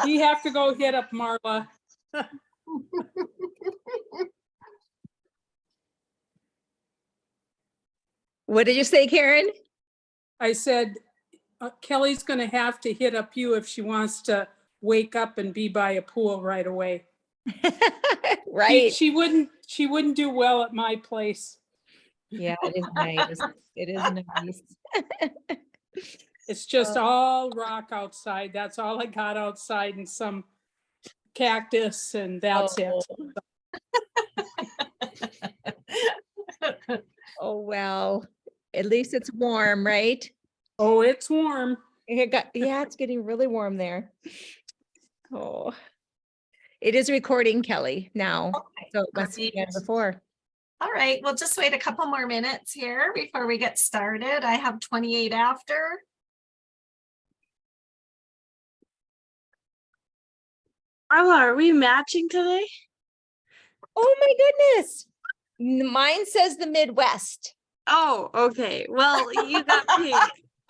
You have to go hit up Marla. What did you say, Karen? I said, Kelly's gonna have to hit up you if she wants to wake up and be by a pool right away. Right. She wouldn't do well at my place. Yeah, it is nice. It is nice. It's just all rock outside. That's all I got outside, and some cactus, and that's it. Oh, well, at least it's warm, right? Oh, it's warm. Yeah, it's getting really warm there. Oh, it is recording, Kelly, now. Okay, So it must be great. before. All right, we'll just wait a couple more minutes here before we get started. I have 28 after. Marla, are we matching today? Oh my goodness. Mine says the Midwest. Oh, okay. Well, you got pink.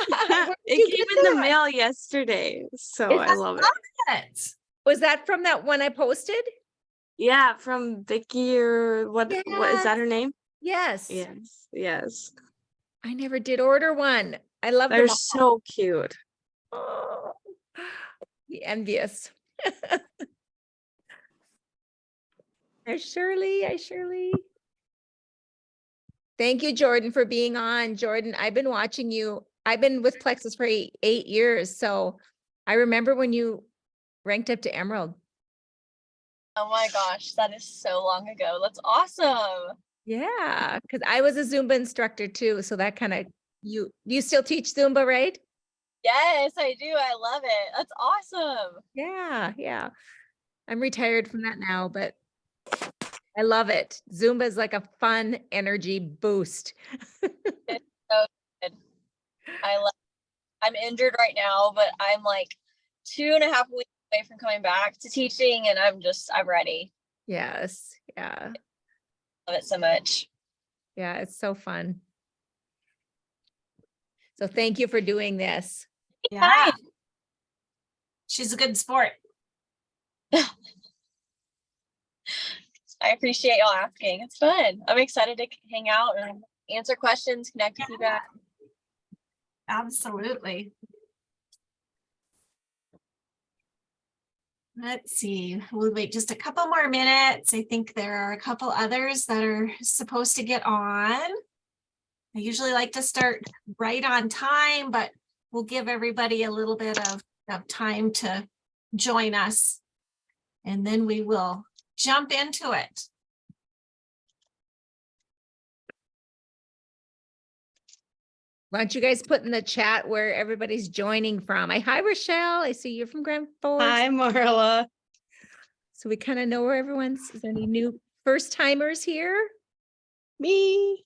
Where'd It you came get in the that? mail yesterday, so Is I that love it. Minutes. Was that from that one I posted? Yeah, from Vicky or what is that her name? Yes. Yes, yes. I never did order one. I love They're them all. so cute. Oh, envious. There's Shirley. Thank you, Jordan, for being on. Jordan, I've been watching you. I've been with Plexus for 8 years. So I remember when you ranked up to Emerald. Oh my gosh, that is so long ago. That's awesome. Yeah, because I was a Zumba instructor too. So that kind of, you still teach Zumba, right? Yes, I do. I love it. That's awesome. Yeah. I'm retired from that now, but I love it. Zumba is like a fun energy boost. It's so good. I'm injured right now, but I'm like 2.5 weeks away from coming back to teaching, and I'm ready. Yes. Yeah. Love it so much. Yeah. It's so fun. So thank you for doing this. Yeah. She's a good sport. I appreciate y'all asking. It's fun. I'm excited to hang out and answer questions, connect with you guys. Absolutely. Let's see, we'll wait just a couple more minutes. I think there are a couple others that are supposed to get on. I usually like to start right on time, but we'll give everybody a little bit of time to join us. And then we will jump into it. Why don't you guys put in the chat where everybody's joining from? Hi, Rochelle. I see you're from Grand Forks. Hi, Marla. So we kind of know where everyone's, is there any new first timers here? Me.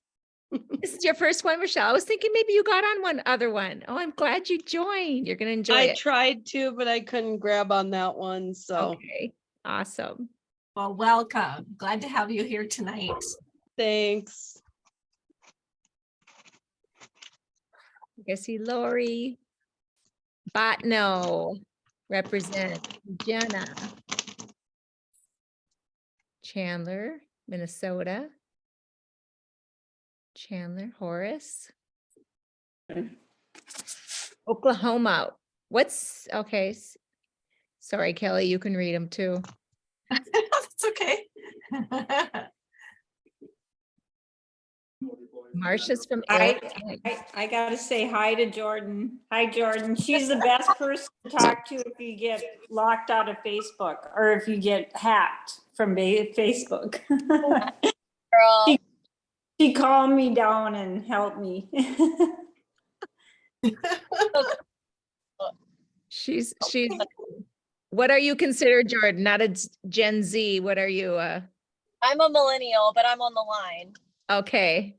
This is your first one, Rochelle. I was thinking maybe you got on one other one. Oh, I'm glad you joined. You're going to enjoy I it. tried to, but I couldn't grab on that one. So Okay. Awesome. Well, welcome. Glad to have you here tonight. thanks. I see Lori. Botno represent Jenna. Chandler, Minnesota. Chandler, Horace. Oklahoma. What's okay? Sorry, Kelly, you can read them too. That's okay. Marcia's from I gotta say hi to Jordan. Hi, Jordan. She's the best person to talk to if you get locked out of Facebook or if you get hacked from Facebook. Girl. She calmed me down and helped me. She's what are you considered, Jordan? Not a Gen Z. What are you? I'm a millennial, but I'm on the line. Okay.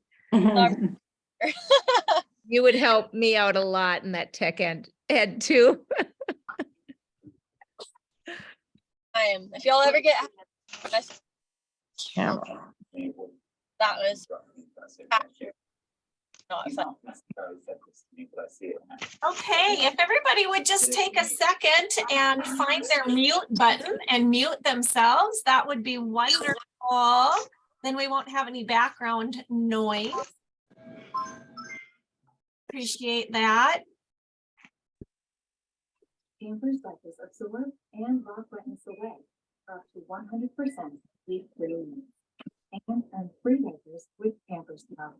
You would help me out a lot in that tech end too. If y'all ever get that was not excited. Okay, if everybody would just take a second and find their mute button and mute themselves, that would be wonderful. Then we won't have any background noise. Appreciate that. Pampers Plexus absorb and lock wetness away for up to 100% deep cleaning. And earn free diapers with Pampers Now.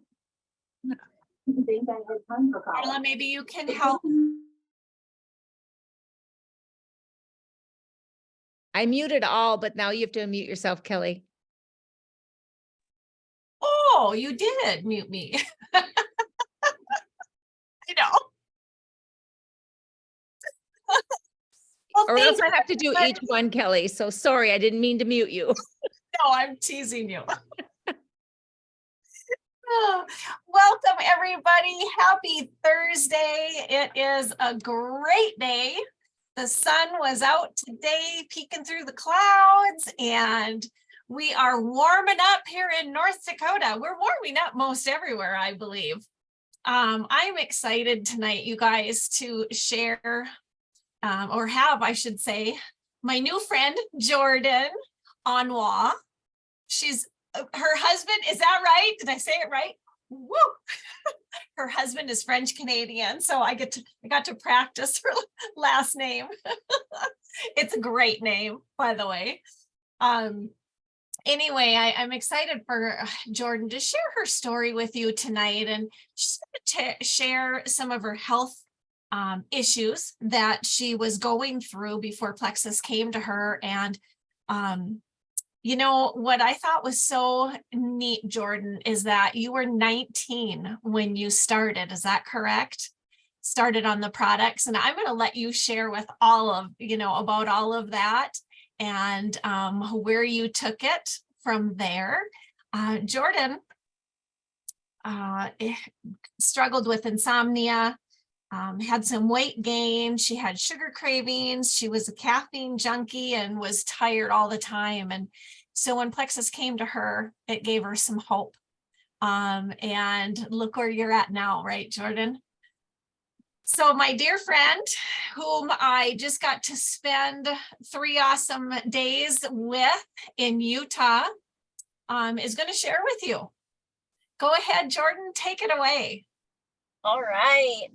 Think I had time for Carla, college. maybe you can help. I muted all, but now you have to unmute yourself, Kelly. Oh, you did mute me. I know. Well, Or else thank I have to do but- each one, Kelly. So sorry, I didn't mean to mute you. No, I'm teasing you. Oh, welcome, everybody. Happy Thursday. It is a great day. The sun was out today, peeking through the clouds, and we are warming up here in North Dakota. We're warming up most everywhere, I believe. I'm excited tonight, you guys, to share, or have, I should say, my new friend, Jordan Harnois. She's her husband, is that right? Did I say it right? Woo! Her husband is French Canadian, so I got to practice her last name. It's a great name, by the way. Anyway, I'm excited for Jordan to share her story with you tonight, and she's going to share some of her health issues that she was going through before Plexus came to her. And you know, what I thought was so neat, Jordan, is that you were 19 when you started. Is that correct? Started on the products. And I'm going to let you share with all of, about all of that and where you took it from there. Jordan struggled with insomnia, had some weight gain. She had sugar cravings. She was a caffeine junkie and was tired all the time. And so when Plexus came to her, it gave her some hope. And look where you're at now, right, Jordan? So my dear friend, whom I just got to spend 3 awesome days with in Utah, is going to share with you. Go ahead, Jordan, take it away. All right.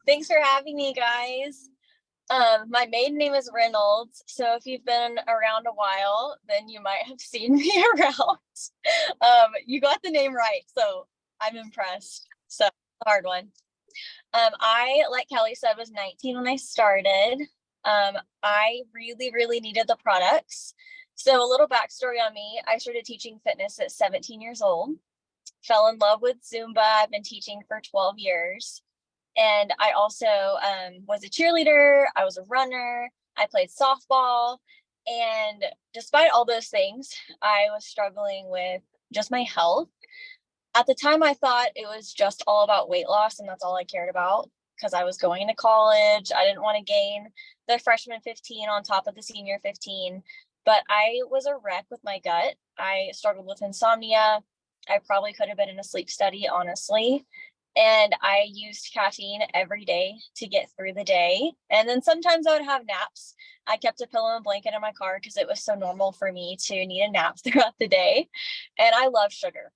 Thanks for having me, guys. My maiden name is Reynolds, so if you've been around a while, then you might have seen me around. You got the name right, so I'm impressed. So, hard one. I, like Kelly said, was 19 when I started. I really, really needed the products. So a little backstory on me, I started teaching fitness at 17 years old, fell in love with Zumba. I've been teaching for 12 years. And I also was a cheerleader. I was a runner. I played softball. And despite all those things, I was struggling with just my health. At the time, I thought it was just all about weight loss, and that's all I cared about because I was going to college. I didn't want to gain the freshman 15 on top of the senior 15, but I was a wreck with my gut. I struggled with insomnia. I probably could have been in a sleep study, honestly. And I used caffeine every day to get through the day. And then sometimes I would have naps. I kept a pillow and blanket in my car because it was so normal for me to need a nap throughout the day. And I love sugar.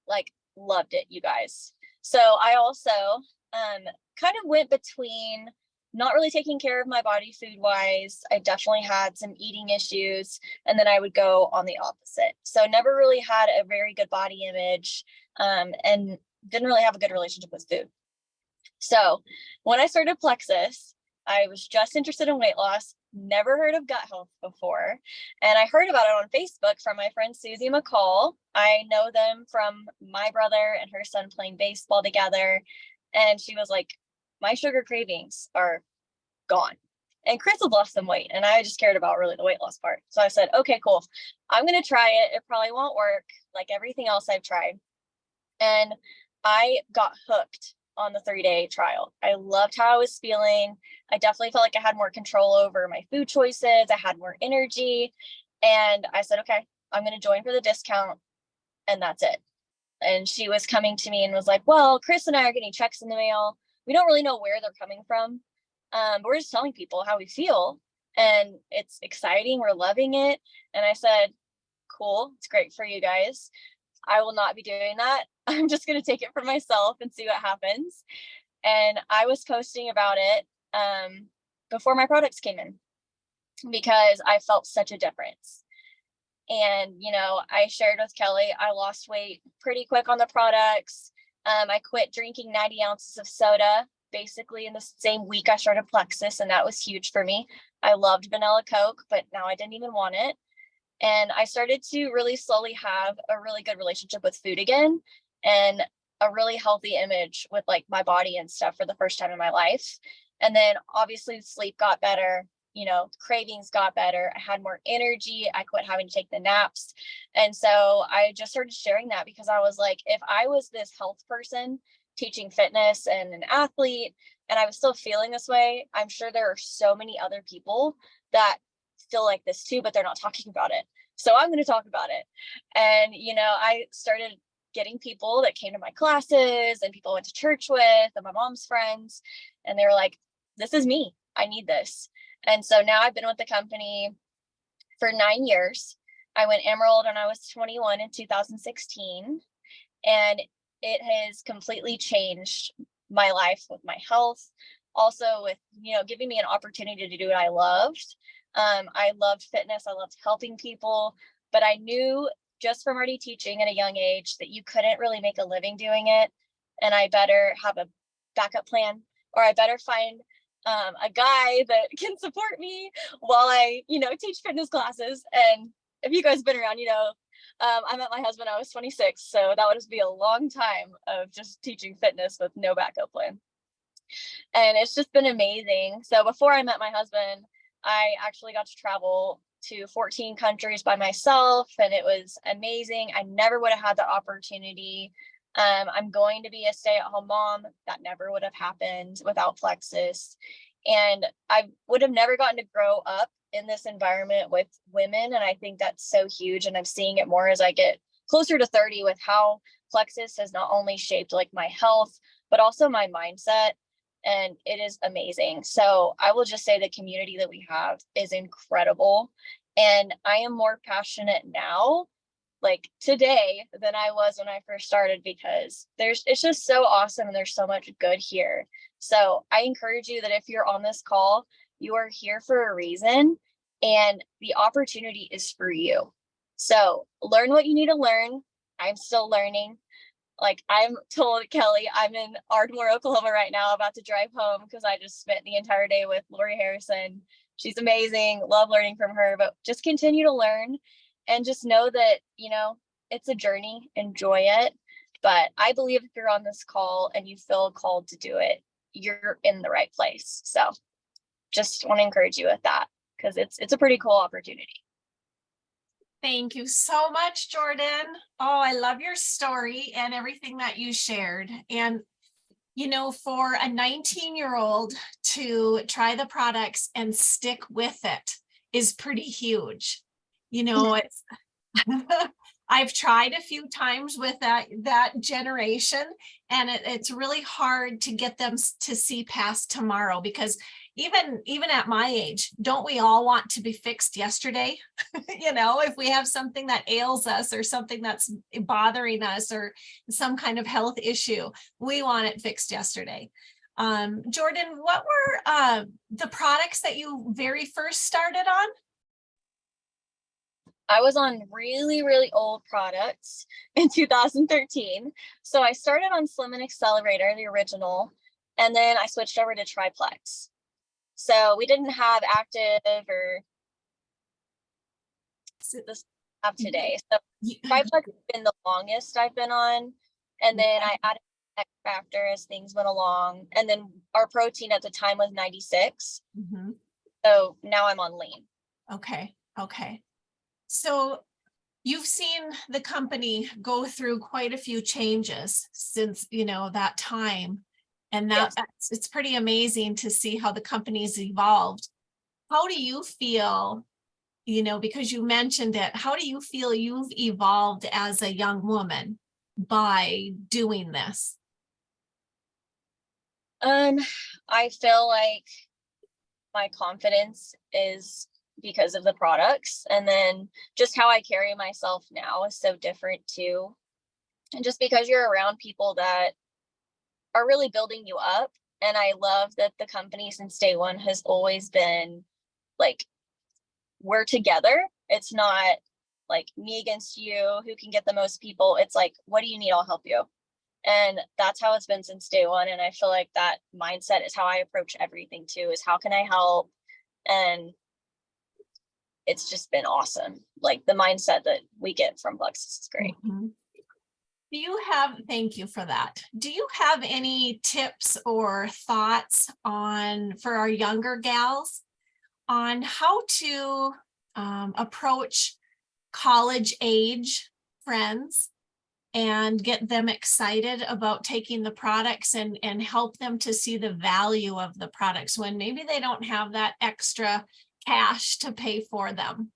Like, loved it, you guys. So I also kind of went between not really taking care of my body food wise. I definitely had some eating issues, and then I would go on the opposite. So never really had a very good body image, and didn't really have a good relationship with food. So when I started Plexus, I was just interested in weight loss, never heard of gut health before. And I heard about it on Facebook from my friend Susie McCall. I know them from my brother and her son playing baseball together. And she was like, my sugar cravings are gone. And Chris had lost some weight, and I just cared about really the weight loss part. So I said, okay, cool. I'm going to try it. It probably won't work like everything else I've tried. And I got hooked on the 3-day trial. I loved how I was feeling. I definitely felt like I had more control over my food choices. I had more energy. And I said, okay, I'm going to join for the discount. And that's it. and she was coming to me and was like, well, Chris and I are getting checks in the mail. We don't really know where they're coming from. But we're just telling people how we feel, and it's exciting. We're loving it. And I said, cool, it's great for you guys. I will not be doing that. I'm just going to take it for myself and see what happens. And I was posting about it before my products came in, because I felt such a difference. And, you know, I shared with Kelly, I lost weight pretty quick on the products. I quit drinking 90 ounces of soda basically in the same week I started Plexus, and that was huge for me. I loved vanilla Coke, but now I didn't even want it. And I started to really slowly have a really good relationship with food again, and a really healthy image with like my body and stuff for the first time in my life. And then obviously sleep got better, you know, cravings got better. I had more energy. I quit having to take the naps. And so I just started sharing that, because I was like, if I was this health person teaching fitness and an athlete, and I was still feeling this way, I'm sure there are so many other people that feel like this too, but they're not talking about it. So I'm going to talk about it. And, you know, I started getting people that came to my classes, and people I went to church with, and my mom's friends, and they were like, this is me. I need this. And so now I've been with the company for 9 years. I went Emerald when I was 21 in 2016, and it has completely changed my life with my health. Also with, you know, giving me an opportunity to do what I loved. I loved fitness. I loved helping people, but I knew just from already teaching at a young age that you couldn't really make a living doing it. And I better have a backup plan, or I better find a guy that can support me while I, you know, teach fitness classes. And if you guys have been around, you know, I met my husband, I was 26. So that would just be a long time of just teaching fitness with no backup plan. And it's just been amazing. So before I met my husband, I actually got to travel to 14 countries by myself, and it was amazing. I never would have had the opportunity. I'm going to be a stay-at-home mom. That never would have happened without Plexus. And I would have never gotten to grow up in this environment with women. And I think that's so huge. And I'm seeing it more as I get closer to 30, with how Plexus has not only shaped like my health, but also my mindset. And it is amazing. So I will just say the community that we have is incredible. And I am more passionate now, like today, than I was when I first started, because it's just so awesome, and there's so much good here. So I encourage you that if you're on this call, you are here for a reason, and the opportunity is for you. So learn what you need to learn. I'm still learning. Like I'm told Kelly, I'm in Ardmore, Oklahoma right now, about to drive home, because I just spent the entire day with Lori Harrison. She's amazing. Love learning from her, but just continue to learn, and just know that, you know, it's a journey. Enjoy it. But I believe if you're on this call and you feel called to do it, you're in the right place. So just want to encourage you with that, because it's a pretty cool opportunity. Thank you so much, Jordan. Oh, I love your story and everything that you shared. And, you know, for a 19-year-old to try the products and stick with it is pretty huge. You know, it's I've tried a few times with that generation, and it's really hard to get them to see past tomorrow, because even at my age, don't we all want to be fixed yesterday? You know, if we have something that ails us, or something that's bothering us, or some kind of health issue, we want it fixed yesterday. Jordan, what were the products that you very first started on? I was on really, really old products in 2013. So I started on Slim and Accelerator, the original, and then I switched over to Triplex. So we didn't have active or this have today. So Triplex has been the longest I've been on. And then I added X Factor as things went along. And then our protein at the time was 96. Mm-hmm. So now I'm on lean. Okay. Okay. So you've seen the company go through quite a few changes since, you know, that time. And that yes. It's pretty amazing to see how the company's evolved. How do you feel, you know, because you mentioned it, how do you feel you've evolved as a young woman by doing this? I feel like my confidence is because of the products, and then just how I carry myself now is so different too. And just because you're around people that are really building you up. And I love that the company since day one has always been like, we're together. It's not like me against you, who can get the most people. It's like, what do you need? I'll help you. And that's how it's been since day one. And I feel like that mindset is how I approach everything too, is how can I help? And it's just been awesome. Like the mindset that we get from Plexus is great. Mhm. Do you have, thank you for that. Do you have any tips or thoughts on, for our younger gals, on how to approach college age friends and get them excited about taking the products and help them to see the value of the products when maybe they don't have that extra cash to pay for them?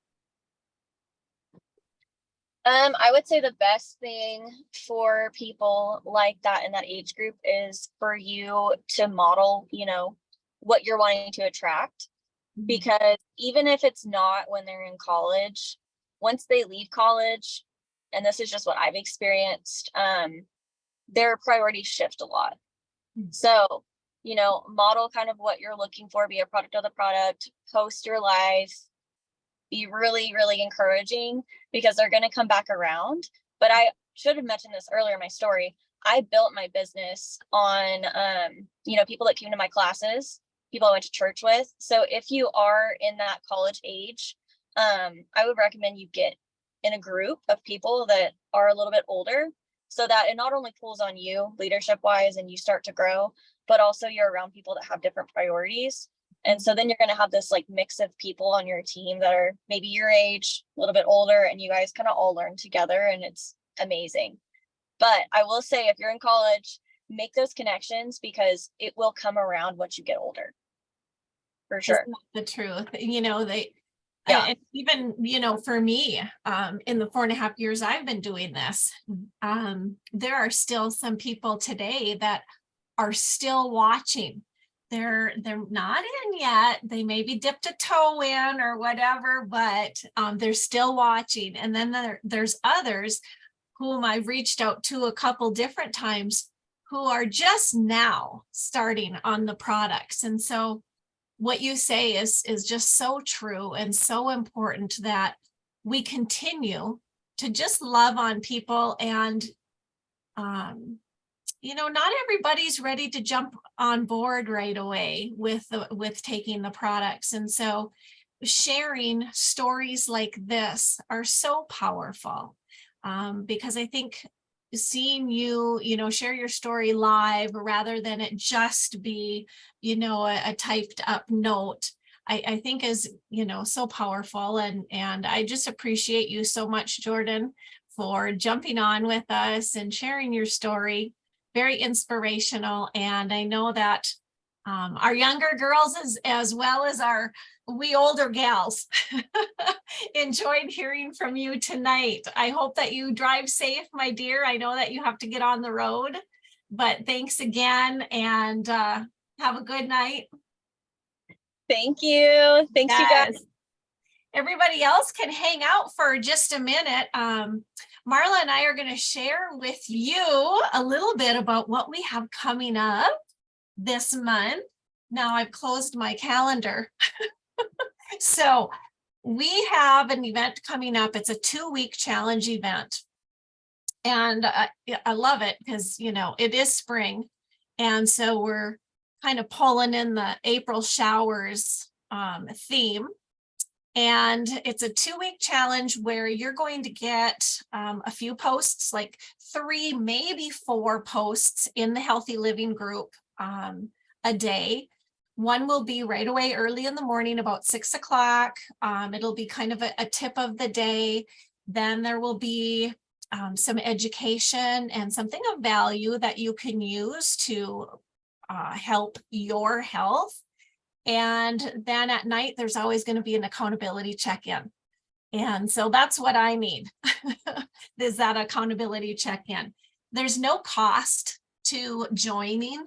I would say the best thing for people like that in that age group is for you to model, what you're wanting to attract. Because even if it's not when they're in college, once they leave college, and this is just what I've experienced, their priorities shift a lot. So, model kind of what you're looking for, be a product of the product, post your life, be really, really encouraging, because they're going to come back around. But I should have mentioned this earlier in my story. I built my business on, people that came to my classes, people I went to church with. So if you are in that college age, I would recommend you get in a group of people that are a little bit older, so that it not only pulls on you leadership wise and you start to grow, but also you're around people that have different priorities. And so then you're going to have this like mix of people on your team that are maybe your age, a little bit older, and you guys kind of all learn together, and it's amazing. But I will say, if you're in college, make those connections, because it will come around once you get older. For sure. Isn't that the truth? Yeah. And even, for me, in the 4.5 years I've been doing this, there are still some people today that are still watching. They're not in yet. They maybe dipped a toe in or whatever, but they're still watching. And then there's others whom I've reached out to a couple different times who are just now starting on the products. And so what you say is just so true and so important, that we continue to just love on people. And not everybody's ready to jump on board right away with taking the products. And so sharing stories like this are so powerful, because I think seeing you, share your story live rather than it just be, a typed up note, I think is, so powerful. And I just appreciate you so much, Jordan, for jumping on with us and sharing your story. Very inspirational. And I know that our younger girls as well as we older gals enjoyed hearing from you tonight. I hope that you drive safe, my dear. I know that you have to get on the road, but thanks again, and have a good night. Thank you. Thanks, you guys. Yes. Everybody else can hang out for just a minute. Marla and I are going to share with you a little bit about what we have coming up this month. Now I've closed my calendar. So we have an event coming up. It's a 2-week challenge event. And I love it because, it is spring. And so we're kind of pulling in the April showers theme. And it's a 2-week challenge where you're going to get a few posts, like 3, maybe 4 posts in the Healthy Living group a day. One will be right away early in the morning, about 6 o'clock. It'll be kind of a tip of the day. Then there will be some education and something of value that you can use to help your health. And then at night, there's always going to be an accountability check-in. And so that's what I need, is that accountability check-in. There's no cost to joining.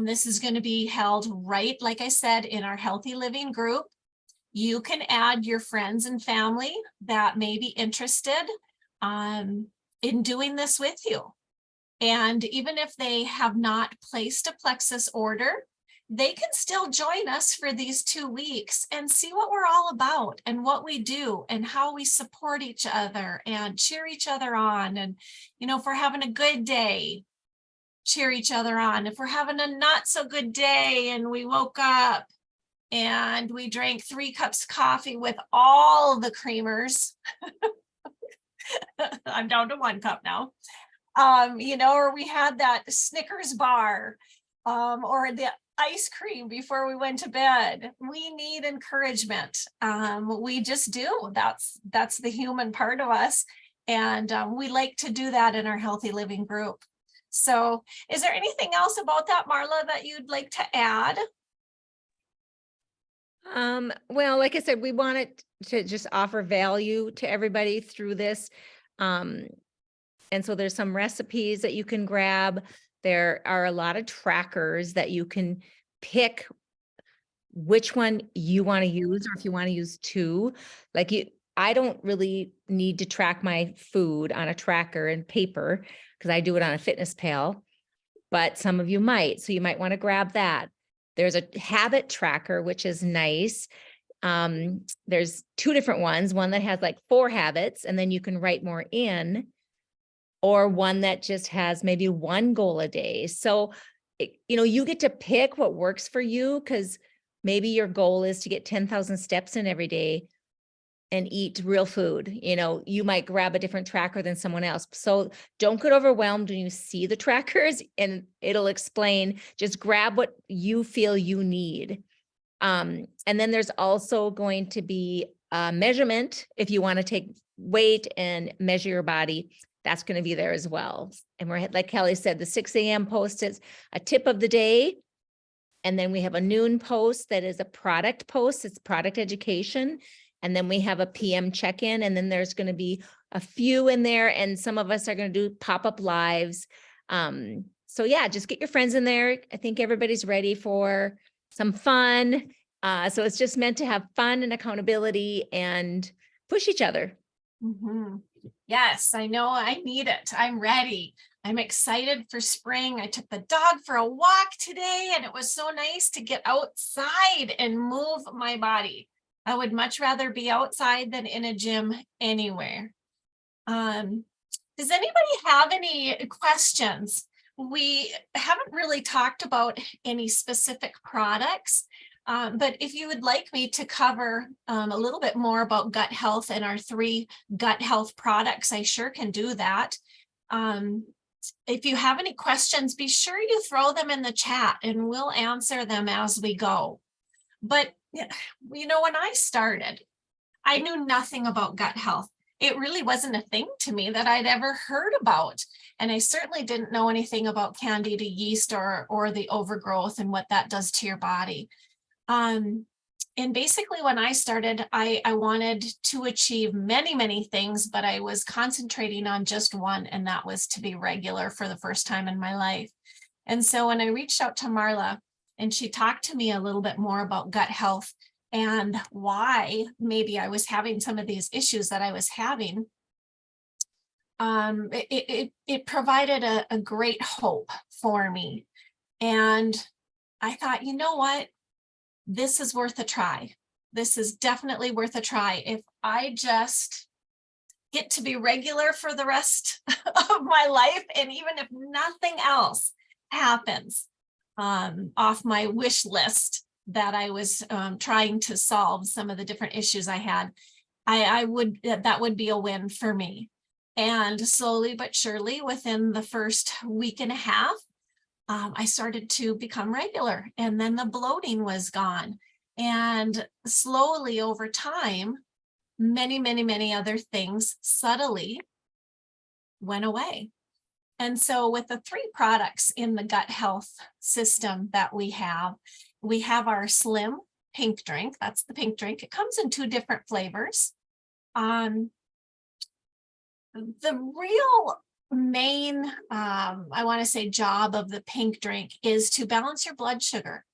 This is going to be held right, like I said, in our Healthy Living group. You can add your friends and family that may be interested in doing this with you. And even if they have not placed a Plexus order, they can still join us for these 2 weeks and see what we're all about and what we do and how we support each other and cheer each other on. And, you know, if we're having a good day, cheer each other on. If we're having a not so good day and we woke up and we drank 3 cups of coffee with all the creamers, I'm down to 1 cup now. You know, or we had that Snickers bar, or the ice cream before we went to bed. We need encouragement. We just do. That's the human part of us. And we like to do that in our Healthy Living group. So is there anything else about that, Marla, that you'd like to add? Well, like I said, we wanted to just offer value to everybody through this. And so there's some recipes that you can grab. There are a lot of trackers that you can pick which one you want to use, or if you want to use 2. Like I don't really need to track my food on a tracker and paper because I do it on a Fitness Pal, but some of you might. So you might want to grab that. There's a habit tracker, which is nice. There's 2 different ones, one that has like 4 habits and then you can write more in, or one that just has maybe 1 goal a day. So, you know, you get to pick what works for you, because maybe your goal is to get 10,000 steps in every day and eat real food. You know, you might grab a different tracker than someone else. So don't get overwhelmed when you see the trackers, and it'll explain, just grab what you feel you need. And then there's also going to be a measurement if you want to take weight and measure your body. That's going to be there as well. And we're, like Kelly said, the 6 a.m. post is a tip of the day. And then we have a noon post that is a product post. It's product education. And then we have a PM check-in. And then there's going to be a few in there. And some of us are going to do pop-up lives. So yeah, just get your friends in there. I think everybody's ready for some fun. So it's just meant to have fun and accountability and push each other. Mm-hmm. Yes, I know I need it. I'm ready. I'm excited for spring. I took the dog for a walk today and it was so nice to get outside and move my body. I would much rather be outside than in a gym anywhere. Does anybody have any questions? We haven't really talked about any specific products. But if you would like me to cover a little bit more about gut health and our 3 gut health products, I sure can do that. If you have any questions, be sure you throw them in the chat and we'll answer them as we go. But, you know, when I started, I knew nothing about gut health. It really wasn't a thing to me that I'd ever heard about. And I certainly didn't know anything about Candida yeast or the overgrowth and what that does to your body. And basically when I started, I wanted to achieve many, many things, but I was concentrating on just one, and that was to be regular for the first time in my life. And so when I reached out to Marla and she talked to me a little bit more about gut health and why maybe I was having some of these issues that I was having, it provided a great hope for me. And I thought, you know what? This is worth a try. This is definitely worth a try. If I just get to be regular for the rest of my life, and even if nothing else happens off my wish list that I was trying to solve some of the different issues I had, that would be a win for me. And slowly but surely, within the first week and a half, I started to become regular, and then the bloating was gone. And slowly over time, many, many, many other things subtly went away. And so with the 3 products in the gut health system that we have our Slim pink drink. That's the pink drink. It comes in 2 different flavors. The real main, I want to say job of the pink drink is to balance your blood sugar.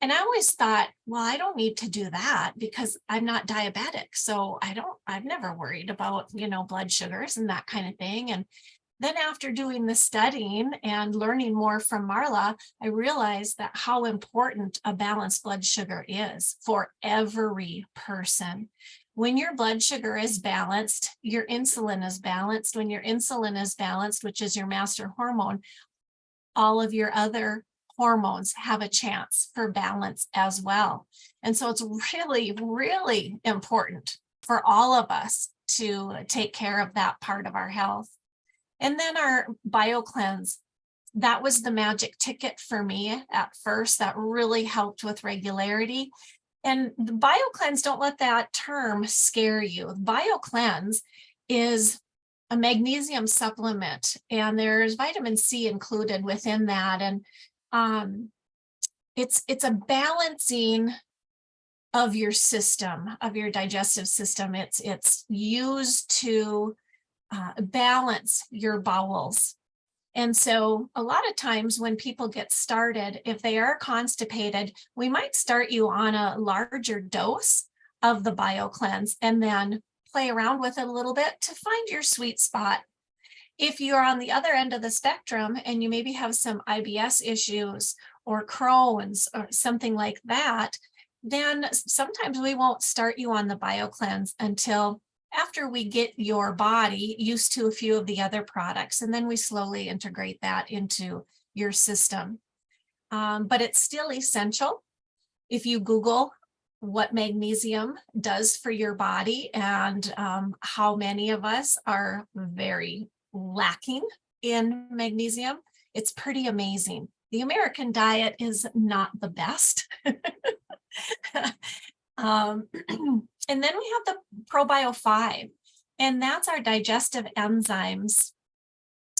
And I always thought, well, I don't need to do that because I'm not diabetic. So I've never worried about, blood sugars and that kind of thing. And then after doing the studying and learning more from Marla, I realized that how important a balanced blood sugar is for every person. When your blood sugar is balanced, your insulin is balanced. When your insulin is balanced, which is your master hormone, all of your other hormones have a chance for balance as well. And so it's really, really important for all of us to take care of that part of our health. And then our BioCleanse, that was the magic ticket for me at first. That really helped with regularity. And the BioCleanse, don't let that term scare you. BioCleanse is a magnesium supplement, and there's vitamin C included within that. And it's a balancing of your system, of your digestive system. It's used to balance your bowels. And so a lot of times when people get started, if they are constipated, we might start you on a larger dose of the BioCleanse and then play around with it a little bit to find your sweet spot. If you're on the other end of the spectrum and you maybe have some IBS issues or Crohn's or something like that, then sometimes we won't start you on the BioCleanse until after we get your body used to a few of the other products, and then we slowly integrate that into your system. But it's still essential. If you Google what magnesium does for your body and how many of us are very lacking in magnesium, it's pretty amazing. The American diet is not the best. And then we have the ProBio 5, and that's our digestive enzymes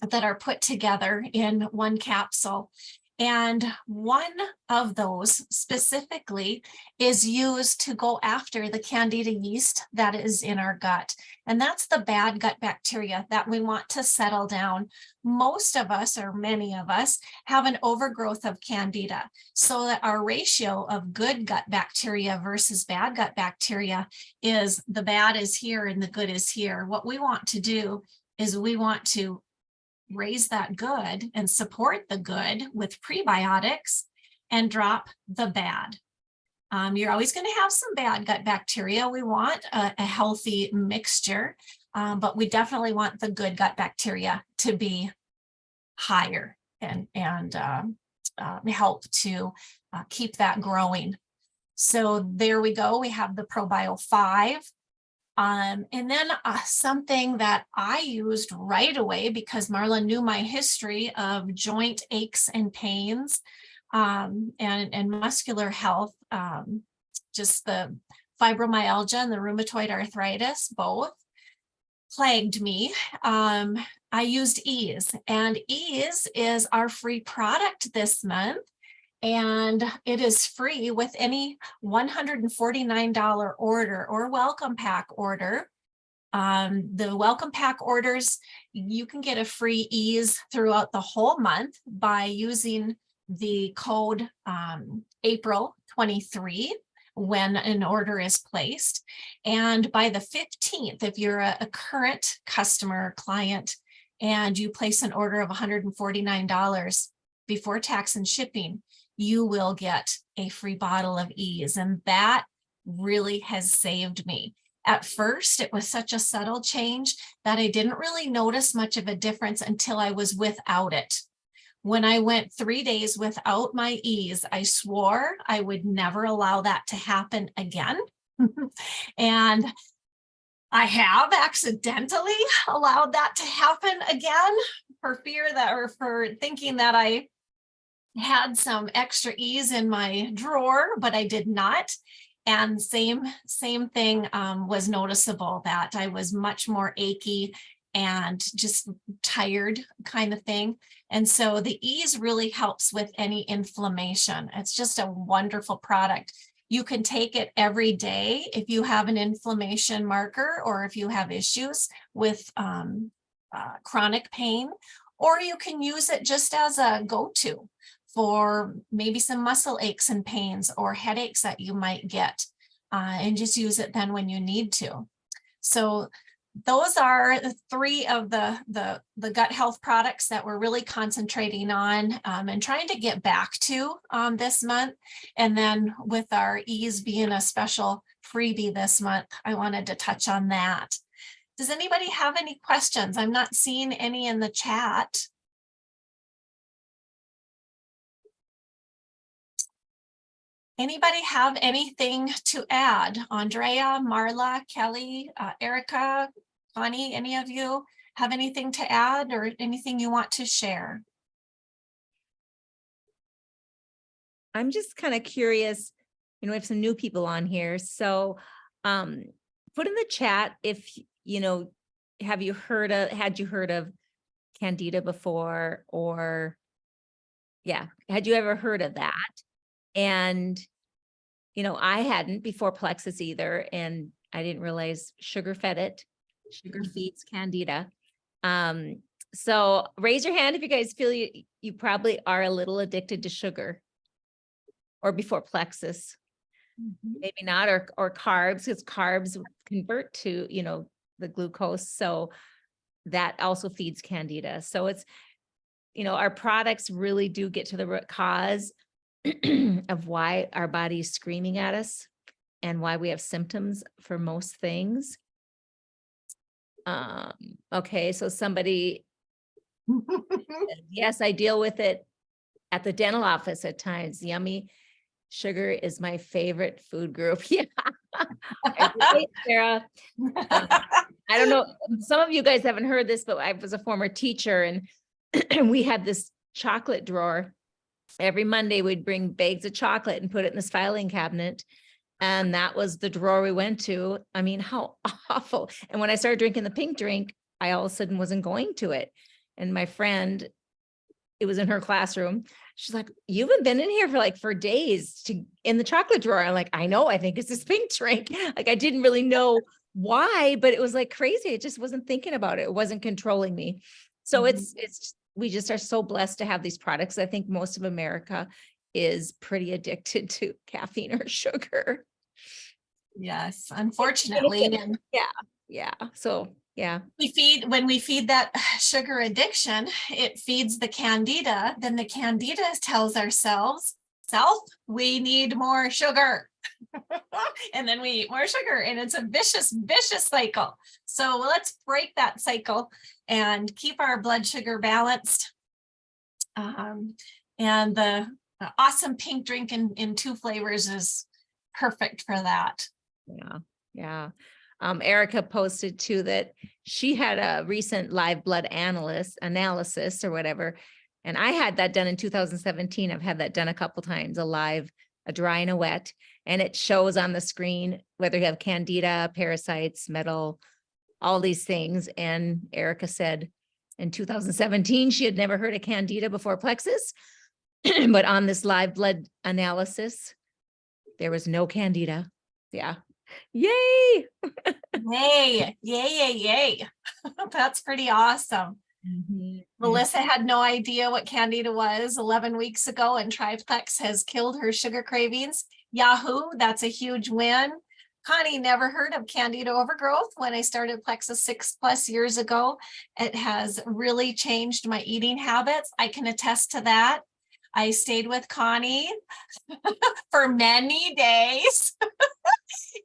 that are put together in one capsule. And one of those specifically is used to go after the Candida yeast that is in our gut. And that's the bad gut bacteria that we want to settle down. Most of us, or many of us, have an overgrowth of Candida, so that our ratio of good gut bacteria versus bad gut bacteria is the bad is here and the good is here. What we want to do is we want to raise that good and support the good with prebiotics and drop the bad. You're always going to have some bad gut bacteria. We want a healthy mixture, but we definitely want the good gut bacteria to be higher and help to keep that growing. So there we go. We have the ProBio 5. And then something that I used right away because Marla knew my history of joint aches and pains and muscular health, just the fibromyalgia and the rheumatoid arthritis both plagued me. I used Ease, and Ease is our free product this month. And it is free with any $149 order or welcome pack order. The welcome pack orders, you can get a free Ease throughout the whole month by using the code April 23 when an order is placed. And by the 15th, if you're a current customer client and you place an order of $149 before tax and shipping, you will get a free bottle of Ease. And that really has saved me. At first, it was such a subtle change that I didn't really notice much of a difference until I was without it. When I went 3 days without my Ease, I swore I would never allow that to happen again. And I have accidentally allowed that to happen again for fear that, or for thinking that I had some extra Ease in my drawer, but I did not. And same thing was noticeable, that I was much more achy and just tired kind of thing. And so the Ease really helps with any inflammation. It's just a wonderful product. You can take it every day if you have an inflammation marker or if you have issues with chronic pain, or you can use it just as a go-to for maybe some muscle aches and pains or headaches that you might get, and just use it then when you need to. So those are the three of the gut health products that we're really concentrating on and trying to get back to this month. And then with our ease being a special freebie this month, I wanted to touch on that. Does anybody have any questions? I'm not seeing any in the chat. Anybody have anything to add? Andrea, Marla, Kelly, Erica, Connie, any of you have anything to add or anything you want to share? I'm just kind of curious, we have some new people on here. So put in the chat if, had you heard of Candida before, or had you ever heard of that? And, I hadn't before Plexus either, and I didn't realize sugar fed it. Sugar feeds Candida. So raise your hand if you guys feel you probably are a little addicted to sugar, or before Plexus. Maybe not, or carbs, because carbs convert to, the glucose. So that also feeds Candida. So it's, our products really do get to the root cause of why our body is screaming at us and why we have symptoms for most things. Okay, so somebody, yes, I deal with it at the dental office at times. Yummy sugar is my favorite food group. Yeah. Right, Sarah. I don't know. Some of you guys haven't heard this, but I was a former teacher, and we had this chocolate drawer. Every Monday we'd bring bags of chocolate and put it in this filing cabinet. And that was the drawer we went to. I mean, how awful. And when I started drinking the pink drink, I all of a sudden wasn't going to it. And my friend, it was in her classroom. She's like, you haven't been in here for days in the chocolate drawer. I'm like, I know, I think it's this pink drink. Like, I didn't really know why, but it was like crazy. I just wasn't thinking about it. It wasn't controlling me. So we just are so blessed to have these products. I think most of America is pretty addicted to caffeine or sugar. Yes, unfortunately. And yeah. So yeah. when we feed that sugar addiction, it feeds the Candida. Then the Candida tells ourselves, we need more sugar. And then we eat more sugar, and it's a vicious cycle. So let's break that cycle and keep our blood sugar balanced. And the awesome pink drink in 2 flavors is perfect for that. Yeah. Erica posted too that she had a recent live blood analysis or whatever. And I had that done in 2017. I've had that done a couple times, a dry and a wet. And it shows on the screen whether you have Candida, parasites, metal, all these things. And Erica said in 2017, she had never heard of Candida before Plexus, but on this live blood analysis, there was no Candida. Yeah. Yay. Yay. That's pretty awesome. Melissa had no idea what Candida was 11 weeks ago, and Triplex has killed her sugar cravings. Yahoo, that's a huge win. Connie never heard of Candida overgrowth when I started Plexus 6+ years ago. It has really changed my eating habits. I can attest to that. I stayed with Connie for many days.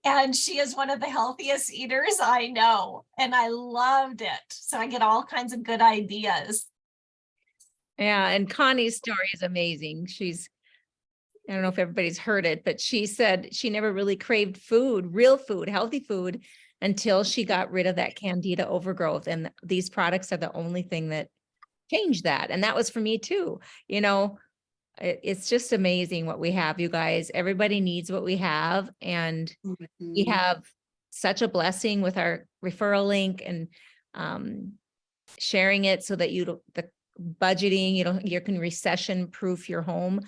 And she is one of the healthiest eaters I know. And I loved it. So I get all kinds of good ideas. Yeah. And Connie's story is amazing. I don't know if everybody's heard it, but she said she never really craved food, real food, healthy food, until she got rid of that Candida overgrowth. And these products are the only thing that changed that. And that was for me too. It's just amazing what we have, you guys. Everybody needs what we have. And we have such a blessing with our referral link and sharing it so that the budgeting, you can recession proof your home.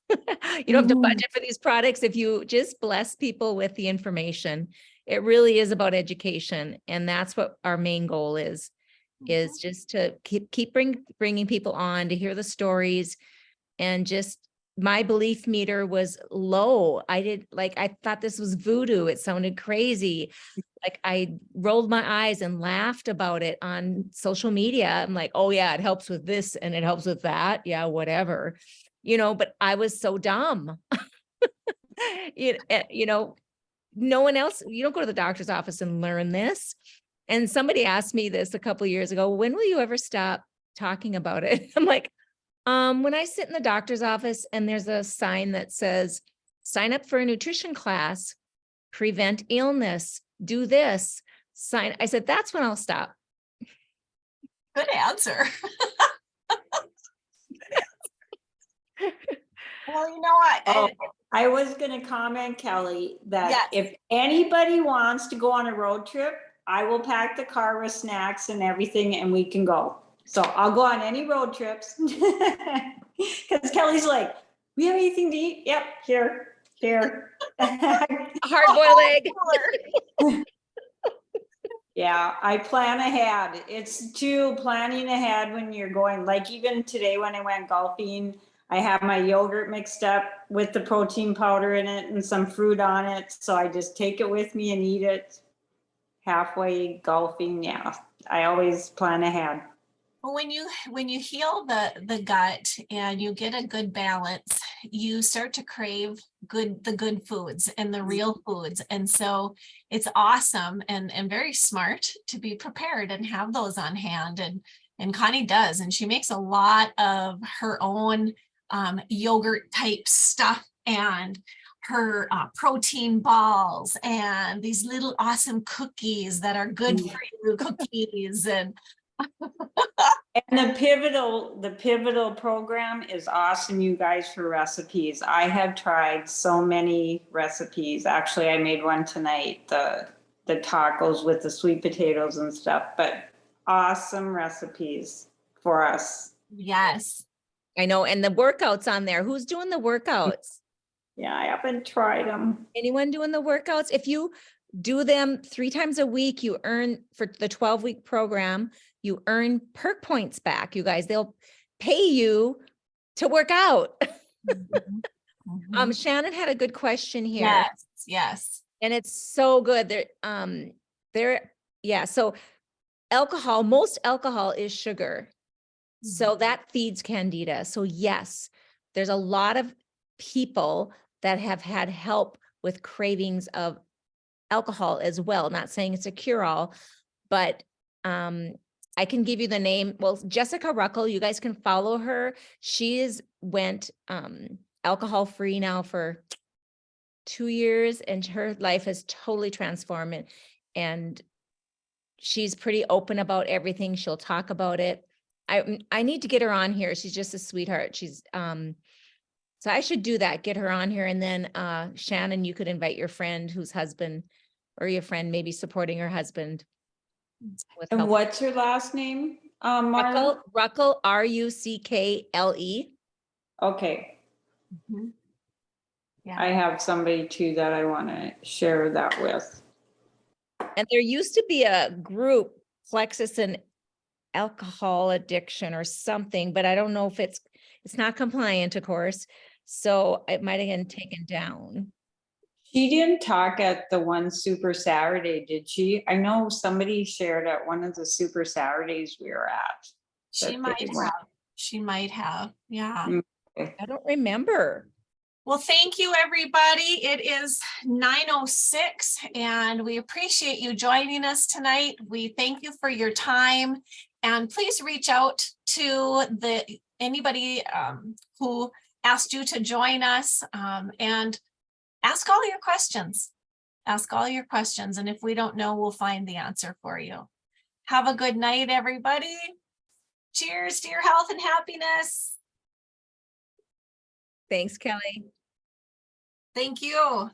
You don't have to budget for these products. If you just bless people with the information, it really is about education. And that's what our main goal is is just to keep bringing people on to hear the stories, and just my belief meter was low. I thought this was voodoo. It sounded crazy. Like I rolled my eyes and laughed about it on social media. I'm like, oh yeah, it helps with this and it helps with that. Yeah, whatever, but I was so dumb. No one else, you don't go to the doctor's office and learn this. And somebody asked me this a couple of years ago, when will you ever stop talking about it? I'm like, when I sit in the doctor's office and there's a sign that says, sign up for a nutrition class, prevent illness, do this, sign. I said, that's when I'll stop. Good answer. Well, you know what? Oh, I was going to comment, Kelly, that Yes. if anybody wants to go on a road trip, I will pack the car with snacks and everything and we can go. So I'll go on any road trips. Because Kelly's like, we have anything to eat? Yep, here. Hard-boiled egg. Yeah, I plan ahead. It's too planning ahead when you're going, like even today when I went golfing, I have my yogurt mixed up with the protein powder in it and some fruit on it. So I just take it with me and eat it halfway golfing. Yeah, I always plan ahead. Well, when you heal the gut and you get a good balance, you start to crave the good foods and the real foods. And so it's awesome and very smart to be prepared and have those on hand. And Connie does, and she makes a lot of her own yogurt type stuff and her protein balls and these little awesome cookies that are good for you cookies. And the pivotal program is awesome, you guys, for recipes. I have tried so many recipes. Actually, I made one tonight, the tacos with the sweet potatoes and stuff, but awesome recipes for us. yes. I know. And the workouts on there, who's doing the workouts? Yeah, I haven't tried them. Anyone doing the workouts? If you do them 3 times a week, you earn, for the 12-week program, you earn perk points back, you guys. They'll pay you to work out. Shannon had a good question here. Yes. And it's so good. So most alcohol is sugar. So that feeds candida. So yes, there's a lot of people that have had help with cravings of alcohol as well. Not saying it's a cure-all, but I can give you the name. Well, Jessica Ruckel, you guys can follow her. She went alcohol-free now for 2 years, and her life has totally transformed. And she's pretty open about everything. She'll talk about it. I need to get her on here. She's just a sweetheart. She's so I should do that, get her on here. And then Shannon, you could invite your friend whose husband, or your friend maybe supporting her husband. And help. What's her last name? Ruckel, Ruckle. Okay. Yeah. I have somebody too that I want to share that with. And there used to be a group, Plexus and alcohol addiction or something, but I don't know if it's not compliant, of course. So it might have been taken down. She didn't talk at the one Super Saturday, did she? I know somebody shared at one of the Super Saturdays we were at. She might have. Yeah. Okay. I don't remember. Well, thank you, everybody. It is 9:06 and we appreciate you joining us tonight. We thank you for your time, and please reach out to anybody who asked you to join us, and ask all your questions. Ask all your questions. And if we don't know, we'll find the answer for you. Have a good night, everybody. Cheers to your health and happiness. Thanks, Kelly. Thank you.